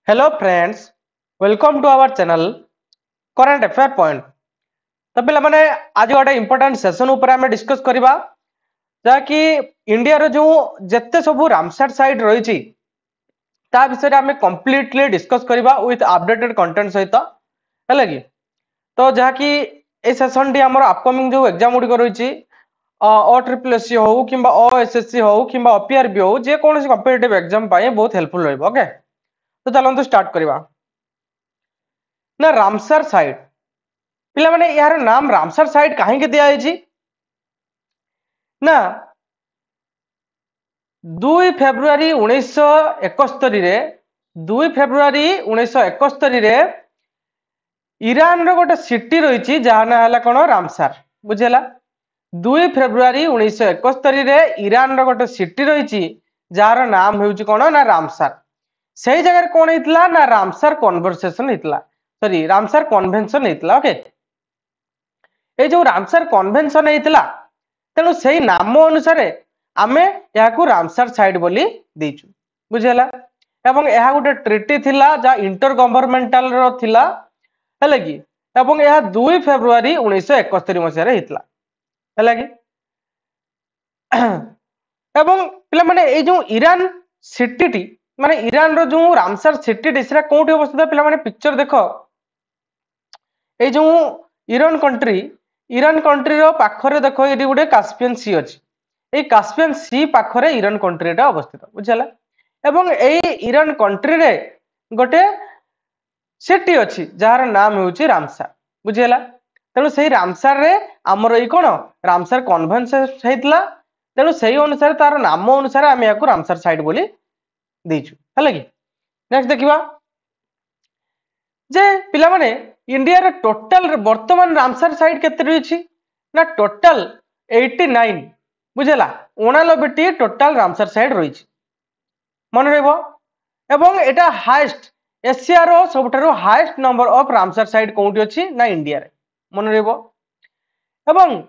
Hello friends, welcome to our channel current affair point. तो पे मैंने आज गोटे इंपोर्टेंट सेशन ऊपर आम डिस्कस करवा जहाँकि इंडिया रो जो जिते सब रामसर साइट रही विषय आम कम्प्लीटली डिस्कस करवा विथ अपडेटेड कंटेंट सहित है कि तो जहाँकि ए सेशन टी आम अपकमिंग जो एग्जाम गुड़िक रही OSSC हो कि OSSC हो कि OPRB हो जेकोसी कॉम्पिटिटिव एग्जाम बहुत हेल्पफुल रही। ओके, तो चलते स्टार्ट करवा ना रामसर साइट पिला माने यार नाम रामसर साइट कहीं दिखाई ना 2 फेब्रुआरी 1971 रे 2 फेब्रुआरी 1971 रे ईरान रो गोटे सिटी रही जहाँ ना है कौन रामसर बुझेला 2 फेब्रुआरी 1971 रे ईरान रो गोटे सिटी रही जार नाम हूँ कौन ना रामसर से जगह कौन होता ना रामसर कन्वर्सेशन होता सॉरी रामसर कन्वेंशन होता। ओके, ये जो रामसर कन्वेंशन होता तेणु से नाम अनुसार आमे यहाँ रामसर साइट बोली देचु बुझेला एवं यह गोटे ट्रिटी थिला जा इंटर गवर्नमेंटाल रो थिला है कि एवं यह 2 फेब्रुआरी 1971 मसीह होता है कि एवं पिला माने ए जो ईरान सिटी टी माने ईरान रो जो रामसर सिटी टी सेरा कोठी अवस्थित पिला माने पिक्चर देखो ए जो ईरान कंट्री रो पाखरे देखो ये गोटे कास्पियन सी अच्छी ये कास्पियन सी पाखरे ईरान कंट्री अवस्थित बुझेला एवं ए ईरान कंट्री रे गोटे सिटी अच्छी जार नाम हूँ रामसर बुझेला तेणु से रामसर रे आमर ये कौन रामसर कन्वेंशन होता तेणु से अनुसार तार नाम अनुसार आम यहाँ रामसर साइट बोली देचु है कि नेक्स्ट देखिबा जे पिला माने इंडिया रे टोटल वर्तमान रामसर साइट केते रही ना टोटल 89 बुझेला 89 टोटल रामसर साइट रही मन रहिबो एवं एटा हाईएस्ट एशिया रो सबठारो highest number of Ramsar site कोठी अछि ना इंडिया रे मन रहिबो एवं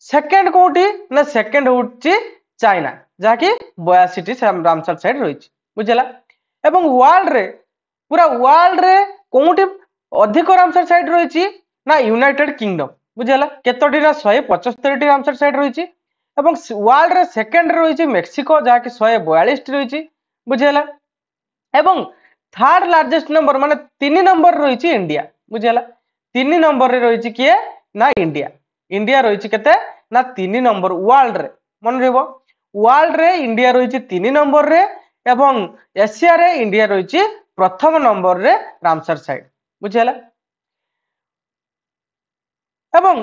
सेकंड कोठी ना सेकंड होछि चाइना जाकी 82 टी रामसर साइट रही बुझेला एवं वर्ल्ड रे पूरा वर्ल्ड रे कोठी अधिक रामसर साइट रही ना यूनाइटेड किंगडम बुझेला केतोटी ना 175 टी रामसर साइट रही एवं वर्ल्ड रे सेकंड रही मेक्सिको जाकी 142 टी रही बुझेला एवं थर्ड लार्जेस्ट नंबर माने 3 नंबर रही इंडिया बुझेला 3 नंबर रे रही किए ना इंडिया इंडिया रही केते ना 3 नंबर वर्ल्ड रे मन रहबो वर्ल्ड रे इंडिया रही 3 नंबर रे एवं एशिया रे इंडिया रही प्रथम नंबर रे रामसर साइट बुझेला एवं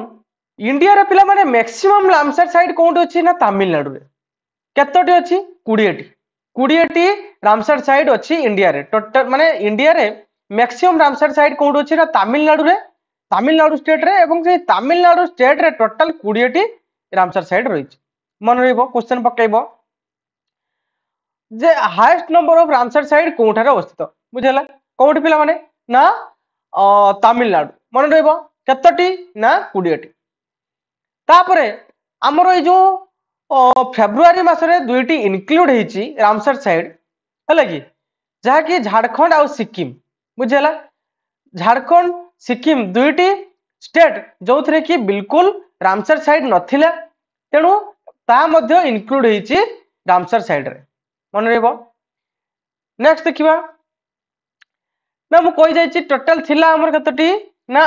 इंडिया रे पिला माने मैक्सिमम रामसर साइट कोठी अछि ना तमिलनाडु रे केतोटी अछि 20 टी रामसर साइट अछि इंडिया रे टोटल माने इंडिया रे मैक्सिमम रामसर साइट कोठी अछि ना तमिलनाडु स्टेट रे एवं से तमिलनाडु स्टेट रे टोटल 20 टी रामसर साइट रही मन रहइबो question पकेइबो J highest number of Ramsar site Kothare अवस्थित बुझेला कोठी पिला माने ना तमिलनाडु मन रहइबो केतोटी ना 20 टी तापरे हमर ए जो फेब्रुआरी मासरे दुईटी इनक्लूड होईची रामसर साइड है कि जहाँकि झारखंड आउ सिक्किम बुझेला झारखंड सिक्किम दुईटी स्टेट जो थे कि बिल्कुल रामसर साइड नथिला तेणु ता मध्य इनक्लूड होईची रामसर साइड रे मन रहइबो नेक्स्ट देखिबा ना मु कहि जाईची टोटल थिला हमर कतटी ना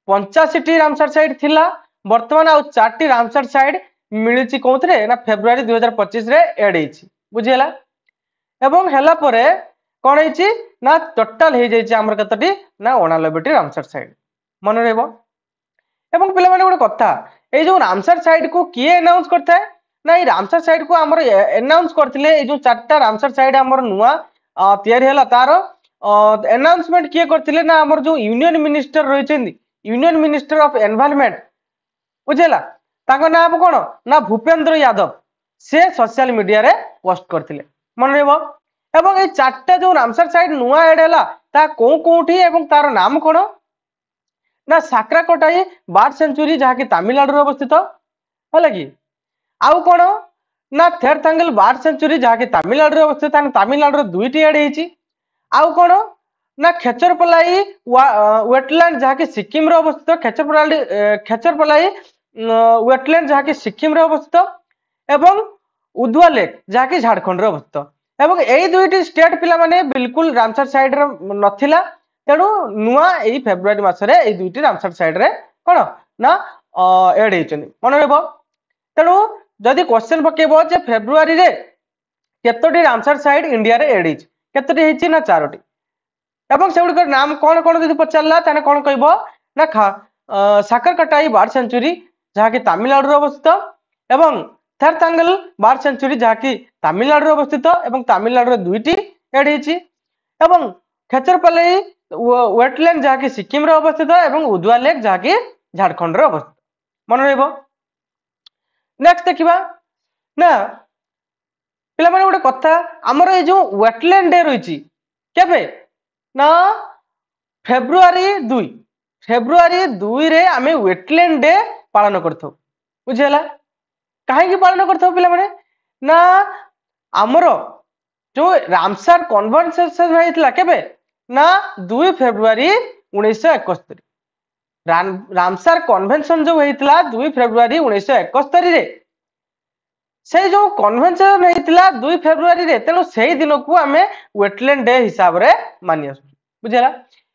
85 टी रामसर साइड थिला वर्तमान आउ 4 टी रामसर साइड मिलुची कोथरे ना फेब्रुआरी 2025 रे एड हेची बुझियला एवं हेला परे कोन हेची ना टोटल हे जाईची हमर कतटी ना 89 टी रामसर साइड मन रहइबो एवं पिला माने गोटे कथा ए जो रामसर साइड को किए अनाउंस करता है ना ई रामसर साइड को हमर अनाउंस करथिले ए जो 4टा रामसर साइड हमर नुवा तयारी हला तारो अनाउंसमेंट किए करथिले ना हमर जो यूनियन मिनिस्टर रहिचेंदी यूनियन मिनिस्टर ऑफ एनवायरनमेंट बुझेला ताको नाम कोन ना भूपेंद्र यादव से सोशल मीडिया रे पोस्ट करथिले मन रहबो एवं ए 4टा जो रामसर साइड नुवा एड हला ता कोठी एवं तार नाम कोन ना साकराकोटाई बर्ड सेंचुरी जहाँ की तमिलनाडु अवस्थित है कि आउ कौन ना थेरथांगल बर्ड सेंचुरी जहाँ की तमिलनाडु अवस्थित तमिलनाडु दुईटी एड होती आउ कौन ना खेचरपलाई वेटलैंड जहाँकि सिक्किम रे अवस्थित खेचरपलाई वेटलैंड जहाँकि सिक्किम रे अवस्थित एवं उदुआ लेक जहाँकि झारखंड रे अवस्थित एवं यही दुईटी स्टेट पिला माने बिल्कुल रामसर साइड रे नथिला तेणु नुआ एई फेब्रुआरी मासरे एई दुईटी रामसर साइड रे कोन ना एड हेचनी मन रहबो तेणु जदि क्वेश्चन पकेबो जे फेब्रुआरी रे केतोटी रामसर साइड इंडिया रे एड हेच केतोटी हेची ना चारोटी एवं सेगुड़िकर नाम कौन कौन जब पचारा ताने कौन कहबो ना साकरकटाई बर्ड सेंचुरी जहाँकि तमिलनाडु अवस्थित एवं थेरतांगल बर्ड सेंचुरी जहाँकि तमिलनाडु अवस्थित एवं तमिलनाडु दुईटी एड हेची एवं खेचरपल्ली वेटलैंड जहाँकि सिक्किम रे अवस्थित एवं उदुआ लेक जहाँकि झारखंड रे अवस्थित मन रहबो नेक्स्ट देखिबा ना पिला माने गोटे कथा हमर ए जो वेटलैंड डे रहिची केबे ना फेब्रुआरी 2 रे आमे वेटलैंड डे पालन करथौ बुझियला काहे की पालन करथौ पिला माने ना हमरो जो रामसर कन्वेंशन होइतला केबे ना 2 फेब्रुआरी 1971 रामसर कन्वेंशन जो होइतला 2 फेब्रुआरी 1971 रे से जो कन्वेंशन होइतला 2 फेब्रुआरी रे तेनो सेही दिन को आमे वेटलैंड डे हिसाब रे मानि आसु बुझियला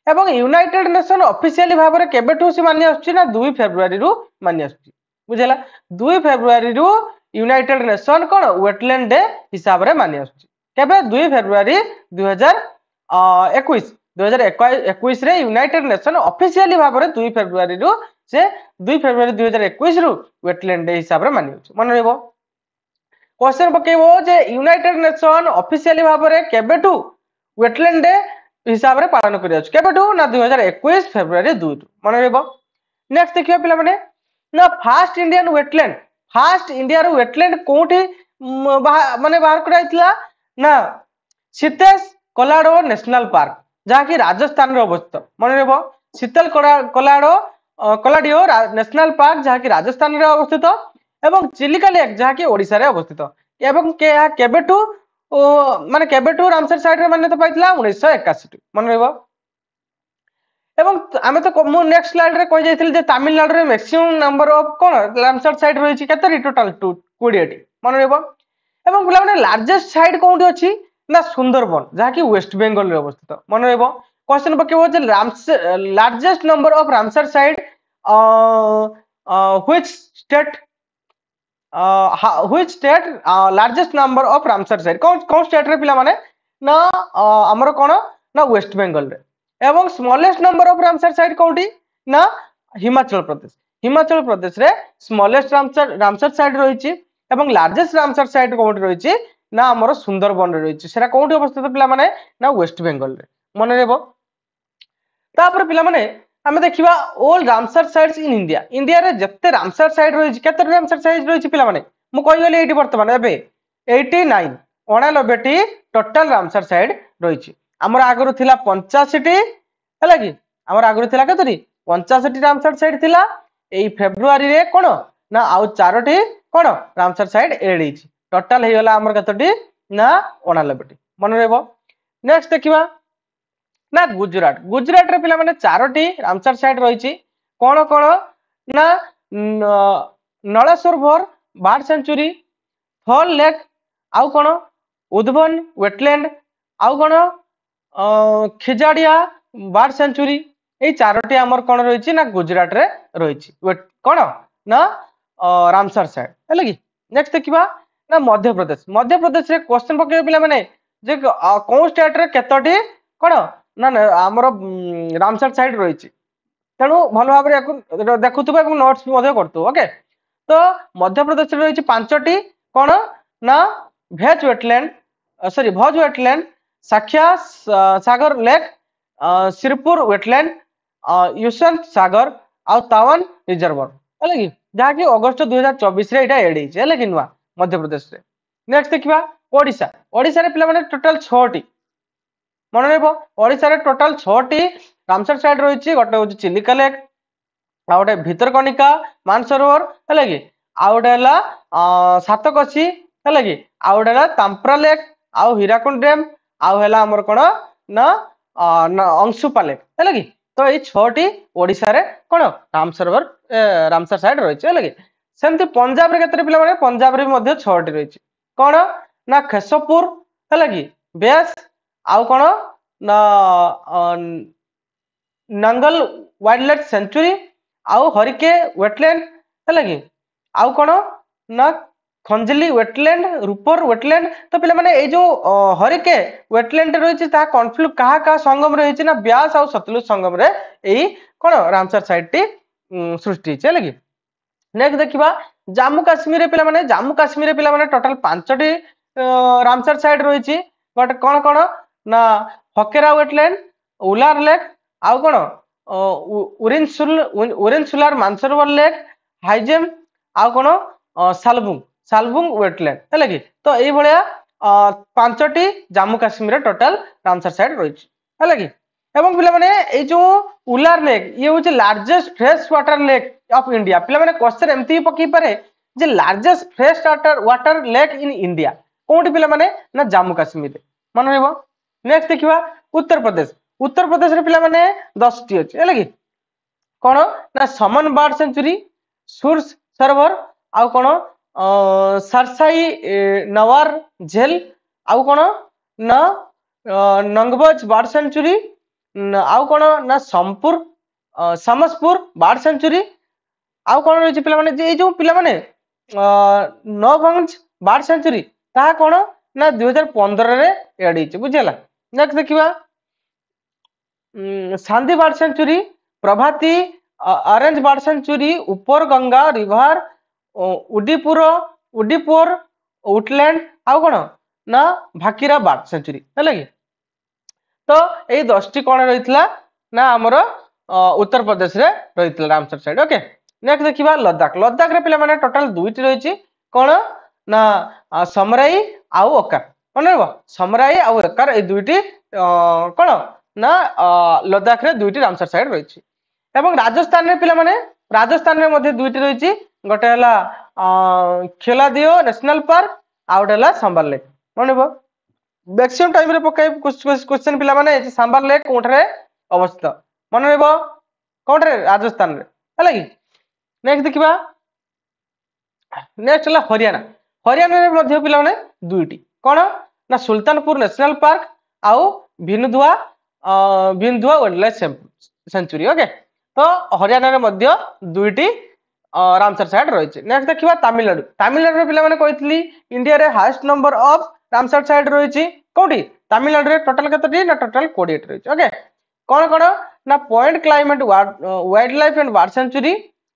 एवं यूनाइटेड नेशन ऑफिशियली भाव रे केबेठू से मानि आसु ना 2 फेब्रुआरी रु मानि आसु बुझियला 2 फेब्रुआरी रु यूनाइटेड नेशन कोन वेटलैंड डे हिसाब रे मानि आसु केबे 2 फेब्रुआरी 2021 रे यूनाइटेड नेशन ऑफिशियली भाव रे 2 फेब्रुआरी रु से 2 फेब्रुआरी 2021 रु वेटलैंड डे हिसाब रे मानि आसु मन रहबो क्वेश्चन पकेबो जे यूनाइटेड नेशन ऑफिशियली भाव रे केबेठू वेटलैंड डे हिसाब रे पालन करि आछु केबेठू ना 2021 फेब्रुआरी 2 मन रहबो नेक्स्ट देखियो पिला माने ना फर्स्ट इंडिया रो वेटलैंड कोठी माने बाहर कराइतला ना सीतेश कोलाडो नेशनल पार्क जहाँ कि राजस्थान रे अवस्थित मन रहबो शीतल कोलाडियो नेशनल पार्क जहाँ कि राजस्थान रे अवस्थित एवं चिलिका लेक जहाँ कि ओडिशा रे अवस्थित एवं केबेठू माने केबेठू रामसर साइड रे मान्यता पाइतला 1981 मन रहबो एवं आमे तो मु नेक्स्ट स्लाइड रे कहि जाइथिल जे तमिलनाडु रे maximum number of cone Ramsar side रहिछि केतरी टोटल 20 टी मन रहबो एवं बुला माने लार्जेस्ट साइड कोउठी अछि ना सुंदरबन जहाँ कि वेस्ट बेंगल रे अवस्थित मन रहबो क्वेश्चन पकेबो जे largest number of Ramsar site which state largest number of Ramsar site कौन स्टेट रे पिला माने ना हमर कोन ना वेस्ट बेंगल रे एवं smallest number of Ramsar site कोउठी ना हिमाचल प्रदेश रे स्मॉलेस्ट रामसर साइड रहिछि एवं लार्जेस्ट रामसर साइड कोउठी रहिछि ना हमर सुंदरबन रे रहिछि सेरा कोउठी अवस्थित पिला माने ना वेस्ट बेंगल रे मन रहबो तापर पिला माने आमे देखिबा all Ramsar sites in India रे जत्ते रामसर साइड रहिछि केते रामसर साइड रहिछि पिला माने मु कहि गेली एठी वर्तमान एबे 89 टी टोटल रामसर साइड रहिछि हमर आगरु थिला 85 टी हला कि हमर आगरु थिला केतरी 85 टी रामसर साइड थिला एई फेब्रुआरी रे कोन ना आउ 4 टी कोन रामसर साइड एड हिछि टोटल हे गेला हमर केतटी ना 89 टी मन रहबो नेक्स्ट देखिबा ना गुजरात रे पिला माने 4 टी रामसर साइड रहिछि कोन कोन ना नळेश्वर बर्ड सेंचुरी फॉल लेक आउ कोन उद्वन वेटलैंड आउ कोन खिजाडिया बर्ड सेंचुरी ए 4 टी हमर कोन रहिछि ना गुजरात रे रहिछि कोन ना रामसर साइड हला कि नेक्स्ट देखिबा ना मध्य प्रदेश रे क्वेश्चन पके पिला माने जे कोन स्टेट रे केतोटी कोन ना हमर रामसर साइड रहिछि तेणु भल भाव देखुथुबा एवं नोट्स मध्य करतु ओके तो मध्य प्रदेश रे रहिछि 5 टी कोन ना भोज वेटलैंड साख्या सागर लेक सिरपुर वेटलैंड युसंत सागर आ तावन रिजर्वर हला कि जहा कि अगस्त 2024 रे एटा एड हिछि हला कि नुवा मध्य प्रदेश रे नेक्स्ट देखिबा ओडिसा रे पिला माने टोटल 6 टी मन रहबो ओडिसा रे टोटल 6 टी रामसर साइड रहिछि गोटे होछि चिलिका लेक आ गोटे भितरकनिका मानसरोवर हला कि आ गोटे हला सातकसी हला कि आ गोटे हला तांप्रा लेक आ हीराकुंड डैम आ हला हमर कोन ना अंशुपा लेक है कि तो ये 6टी ओडिशा रे कोन रामसर साइड रही है कि सेमती पंजाब रे केते पिला माने पंजाब रे मध्य 6टी रही कोन ना खेसपुर है कि बेस आउ कोन ना नंगल वाइल्ड लाइफ सेंचुरी आउ हरिके वेटलैंड है कि आउ कोन ना खंजली वेटलैंड रूपर वेटलैंड तो पिला माने ए जो हरिके वेटलैंड रही ता कॉन्फ्लिक्ट कहा कहा संगम रही ना ब्यास और सतलुज संगम रे एई कोन रामसर साइट टी सृष्टि है कि नेक्स्ट देखिबा जम्मू काश्मीर पिला माने जम्मू काश्मीर पिला माने टोटल 5टी रामसर साइट रही बट कोन कोन ना हकेरा वेटलैंड उलार लेक आउ कोन उरेनसुलार मानसरोवर लेक हाइजेम आउ कोन सालबुंग सालबुंग वेटलैंड है कि तो ये भाया 5टी Jammu Kashmir total Ramsar site रही है कि एवं पिला माने ए जो उलार लेक ये हूँ largest fresh water lake of India पिला माने क्वेश्चन एमती पकई पारे जे largest fresh water lake in India कोठी पिला माने ना जम्मू काश्मीर मन रहबो नेक्स्ट देखिबा उत्तर प्रदेश रे पिला माने 10टी अछि है कि कोन ना समन बर्ड सेंचुरी सुर्स सरोवर आउ कोन सरसाई नवार झेल आउ कोन ना नंगबज बर्ड सेंचुरी आउ कोन ना समपुर समसपुर बर्ड सेंचुरी आउ कोन रही पिला माने जे जो पिला माने नवगंज बर्ड सेंचुरी ता कोन ना 2015 रे एड हिच बुझिला नेक्स्ट देखिबा सांदी बर्ड सेंचुरी प्रभाती ऑरेंज बर्ड सेंचुरी ऊपर गंगा रिवर उडीपुर उटलैंड आउ कोन ना भाकीरा बर्ड सेंचुरी है कि तो ये 10टी कौन रही ना आमर उत्तर प्रदेश रे रही रामसर साइड ओके नेक्स्ट देखिबा लद्दाख लद्दाख रे पिला माने टोटल 2टी रही कौन ना समराई आउ ओकार मन रहबो समराई आउ ओकार ए 2टी कौन ना लद्दाख रे 2टी रामसर साइड रही एवं राजस्थान रे पिला माने राजस्थान रे मध्ये 2टी रही गोटे हला खेलादियो नेशनल पार्क आउ हला संबल लेक मन रहबो मैक्सिमम टाइम रे पकाई क्वेश्चन पिला माने सांबर लेक कोठरे अवस्थित मन रहबो कोठरे राजस्थान रे हला कि नेक्स्ट देखिबा नेक्स्ट हला हरियाणा रे मध्ये पिला माने 2टी कोन ना सुल्तानपुर नेशनल पार्क आउ भिनुधुआ वाइल्ड लाइफ सेंचुरी ओके तो हरियाणा रे मध्ये 2टी रामसर साइड रही नेक्स्ट देखिबा तमिलनाडु रे पिला माने कहितली इंडिया रे highest number of Ramsar side रही कोठी तमिलनाडु रे टोटल केतटी ना टोटल 28 रही ओके कोन कोन ना point climate wild life and bird sanctuary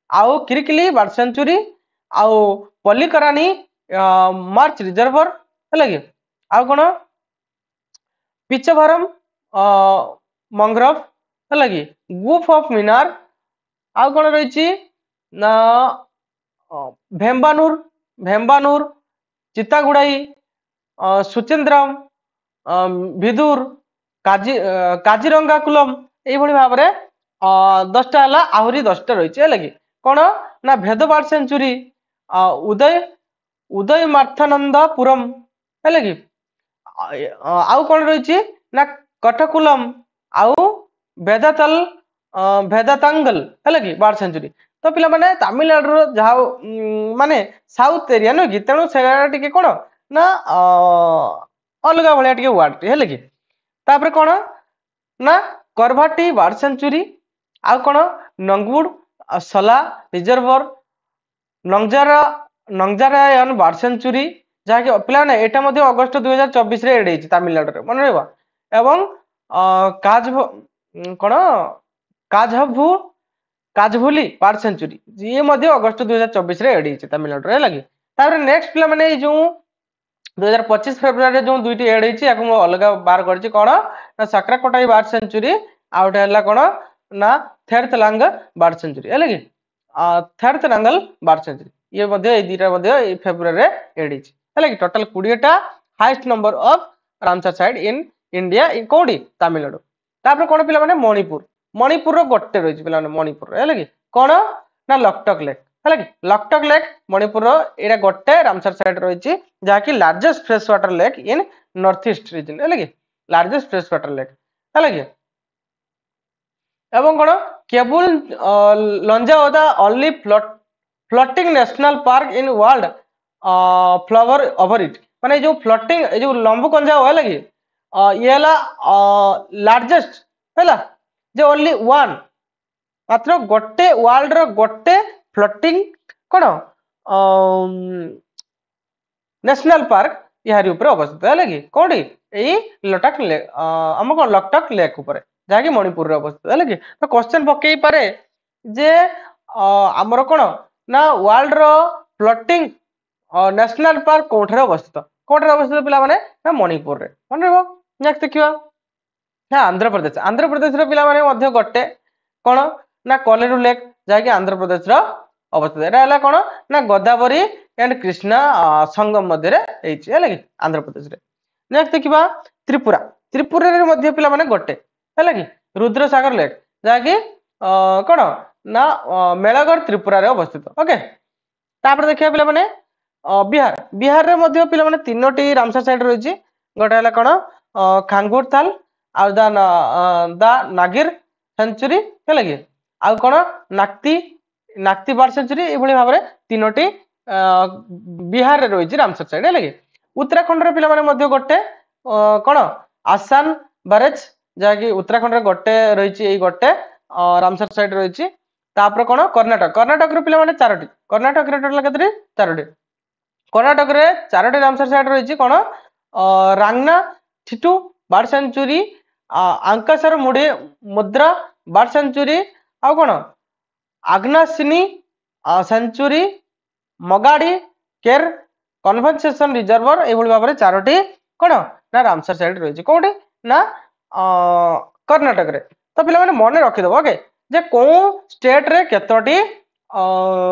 आउ किरिकिली बर्ड सेंचुरी आउ पल्लिकरानी मार्च रिजर्वर है कि आउ कोन पिचभरम मंग्रोव है कि गुफ ऑफ मीनार आउ कोन रही ना भेम्बानूर चित्तागुड़ाई सुचेन्द्रम विदुर काजीरंगा कुलम ये भाव में 10टा आहरी 10टा रही है कि कौन ना भेद बर्ड सेंचुरी उदय मार्थानंदपुरम है कि आउ कौन रही ना कटकुलम आउ भेदातांगल है कि बर्ड सेंचुरी तो पिला माने तमिलनाडु जहाँ माने साउथ एरिया नुह कि तेणु से कौन ना अलग भाया वार्ड टी है कि तापर कौन ना करभाटी बर्ड सेंचुरी आउ कौन नंगवुड सला रिजर्वर नंगजारायन बर्ड सेंचुरी जहाँकि पिला एटा मध्य अगस्त 2024 रे एड होती तमिलनाडु रे मन रहबा एवं काजभुली बर्ड सेंचुरी ये मध्य अगस्त 2024 रे एड होती तमिलनाडु रे लगी तापर नेक्स्ट पिला माने जो 2025 फेब्रुआरी जो 2टी एड होती अलग बाहर कर कौन ना साकराकोटाई बर्ड सेंचुरी आउट है कौन ना थेरतलांग बर्ड सेंचुरी है कि थेरतलांगल बर्ड सेंचुरी ये मध्य दुटा फेब्रुआरी रे एड है कि total 20टा highest number of Ramsar side in India कोडी तमिलनाडु तापर कौन पिला माने मणिपुर गोटे रही पिला मणिपुर है कि कौन ना लकटक लेक है कि लकटक लेक मणिपुर एटा गोटे रामसर साइड रही जहाँकि लार्जेस्ट फ्रेश वाटर लेक इन नॉर्थ ईस्ट रीजन है कि लार्जेस्ट फ्रेश वाटर लेक है कि एवं कौन Keibul Lamjao the only floating national park in world flower over it माने जो फ्लोटिंग जो लंबु कंजा है कि ये लार्जेस्ट है जो ओनली वन मात्र गोटे वर्ल्ड रो गोटे फ्लोटिंग कौन नेशनल पार्क यारी ऊपर अवस्थित है कि कौटी यही लटाक लेक आम कौन लकटक लेक ऊपर जहाँकि मणिपुर अवस्थित है कि तो क्वेश्चन पकई पारे जे आमर कौन ना वर्ल्ड रो फ्लोटिंग नेशनल पार्क कोठे अवस्थित पिला माने ना मणिपुर रे मन रहो नेक्स्ट देखिबा ना आंध्र प्रदेश रो पिला माने गोटे कौन ना कोलेरू लेक जहाँकि आंध्र प्रदेश रो अवस्थित एटा कौन ना गोदावरी एंड कृष्णा संगम मध्य है आंध्र प्रदेश रे नेक्स्ट देखिबा त्रिपुरा त्रिपुरा रे मध्य पिला माने गोटे है कि रुद्रसागर लेक जहाँकि कौन ना मेलागढ़ त्रिपुरा रे अवस्थित ओके तापर देखिबा पिला माने बिहार बिहार रे मध्य पिला माने तीनोटी रामसर साइड रहिछि गोटे हला कौन खांगुरथाल आ दा नागिर सेंचुरी है कि आउ कौन नाक्ति बार्ड सेंचुरी एभली भाव में तीनोटी बिहार रे रहिछि रामसर साइड है कि उत्तराखंड रे पिला माने मध्य गोटे कौन आसान बैरेज जहाँकि उत्तराखंड रे गोटे रहिछि एई गोटे रामसर साइड रहिछि तापर कौन कर्नाटक रे पिला माने चारोटी कर्नाटक रे टोटल केतरी चारोटी कर्नाटक रे चारोटी रामसर साइड रहिछि कौन रांगना थिटू बार्ड सेंचुरी आंकासर मुद्रा बार्ड सेंचुरी आ कौन आग्नासिनी सेंचुरी मगाड़ी केर कन्वर्सेशन रिजर्वर एभली भाव में चारोटी कौन ना रामसर साइड रही कौटी ना कर्नाटक रे तो पिला माने मन रखिदब ओके जे को स्टेट रे केतोटी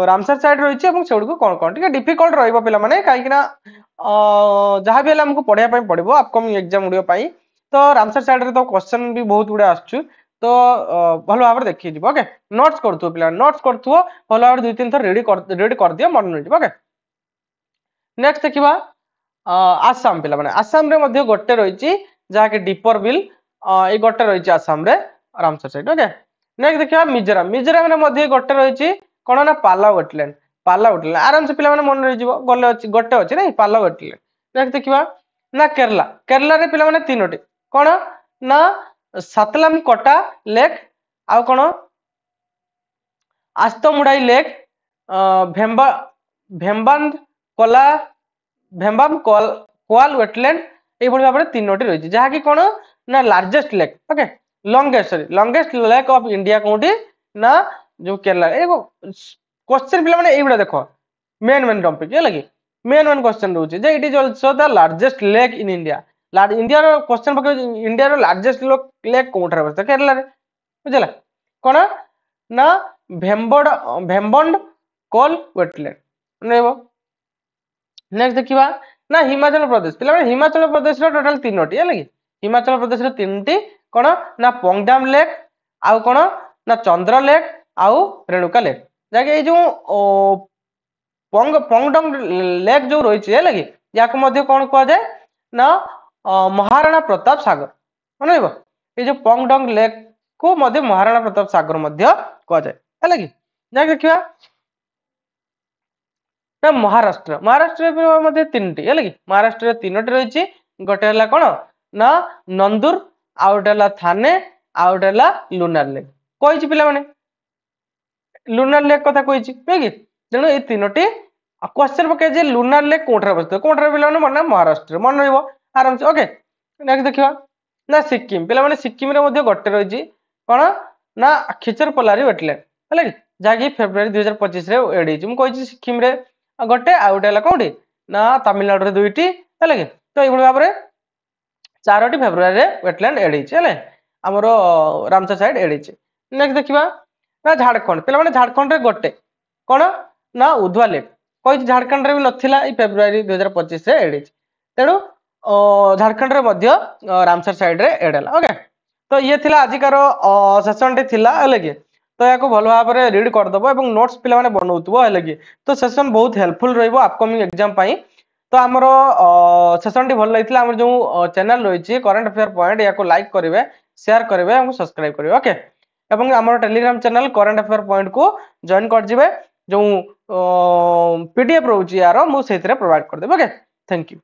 रामसर साइड रही से कौन कौन टे डिफिकल्ट रहिबो पिला माने काहे कि ना जहाँ भी हेले हमको पढ़िया पई पड़िबो अपकमिंग एग्जाम गुडियो पई तो रामसर साइड रे तो क्वेश्चन भी बहुत गुडे आछू तो भल भाव में देखिए ओके नोट्स करथु पिला नोट्स करथु भल भाव दुई तीन थर रेडी कर दियो मन नहीं ओके नेक्स्ट देखिबा आसाम पिला माने आसाम रे मध्ये गोटे रहिछि जहा कि दीपर बिल ए गोटे रहिछि आसाम रे रामसर साइड ओके नेक्स्ट देखिबा मिजोरम रे मध्ये गोटे रहिछि कोन ना पाला वेटलैंड आराम से पिला माने मन रहि जिवो गले अछि गोटे अछि नै पाला वेटलैंड नेक्स्ट देखिबा ना केरला रे पिला माने तीनोटी कोन ना सतलम कोटा लेक आ कोन आस्तमुडाई लेक भेम्बांद कोआल वेटलैंड ए भली भाबरे तीनोटी रहिछि जहा कि कोन ना largest lake okay longest lake of India कोठी ना जो केरला एगो क्वेश्चन पिला माने एइबडा देखो मेन टॉपिक है लगी मेन क्वेश्चन रहउछि जे it is also the largest lake in India India रो क्वेश्चन पके इंडिया रो लार्जेस्ट लेक कोठा रे बसता केरला रे बुझला कोन ना भेम्बंड कोल वेटलैंड नेबो नेक्स्ट देखिबा ना हिमाचल प्रदेश पिला माने हिमाचल प्रदेश रो टोटल तीनोटी है लगी हिमाचल प्रदेश रो तीनटी कोन ना पोंगडाम लेक आउ कोन ना चंद्र लेक आउ रेणुका लेक जाके जो पोंगडम लेक जो रही है लगी याको मध्य कौन कह जाए ना महाराणा प्रताप सागर मन ये जो पोंगडम लेक को मध्य महाराणा प्रताप सागर मध्य कह जाए है लगी जाके देखिबा ना महाराष्ट्र मध्य तीनटी है लगी महाराष्ट्र तीनोटी रही गोटे हला कौन ना नंदुर आउ गोटे हला थाने आउ गोटे हला लुनार लेक कही पिला माने लुनार लेक कथा कही कि तेणु ये तीनोटी क्वेश्चन पके जे लुनार लेक कोठे अवस्थित कोठे पिला माने मन महाराष्ट्र मन रहइबो आराम से ओके नेक्स्ट देखिबा ना सिक्किम पिला माने सिक्किम रे मध्ये गोटे रहिछि कोन ना खिचरपलारी वेटलैंड हला कि जाकी फेब्रुवारी 2025 रे एड हिछि हम कहिछि सिक्किम रे गोटे आ गोटे हला कोठी ना तमिलनाडु रे दुईटी हला कि तो एभली भाबरे चारोटी फेब्रुवारी रे वेटलैंड एड हिछि हला हमरो रामसर साइड एड हिछि नेक्स्ट देखिबा ना झारखंड पिला माने झारखंड रे गोटे कोन ना उधवा लेक कहि झारखंड रे भी नथिला ई फेब्रुवारी 2025 रे एड हिछि तेणु झारखंड रे मध्य रामसर साइड रे एड हला ओके तो ये थिला आजिकार सेशन टे थिला हले कि तो याको भल भाव में रीड कर दबो एवं नोट्स पिला माने बनौतबो हले कि तो सेशन बहुत हेल्पफुल रहइबो अपकमिंग एग्जाम पई तो हमरो सेशन टी भल लागितला हमर जो चैनल रहिछि करंट अफेयर पॉइंट याको लाइक करिवे शेयर करेंगे और सब्सक्राइब करेंगे ओके एवं आम Telegram channel current affair point को जॉइन कर जो पीडीएफ रोचे यार मुझे प्रोवाइड करदेवी ओके थैंक यू।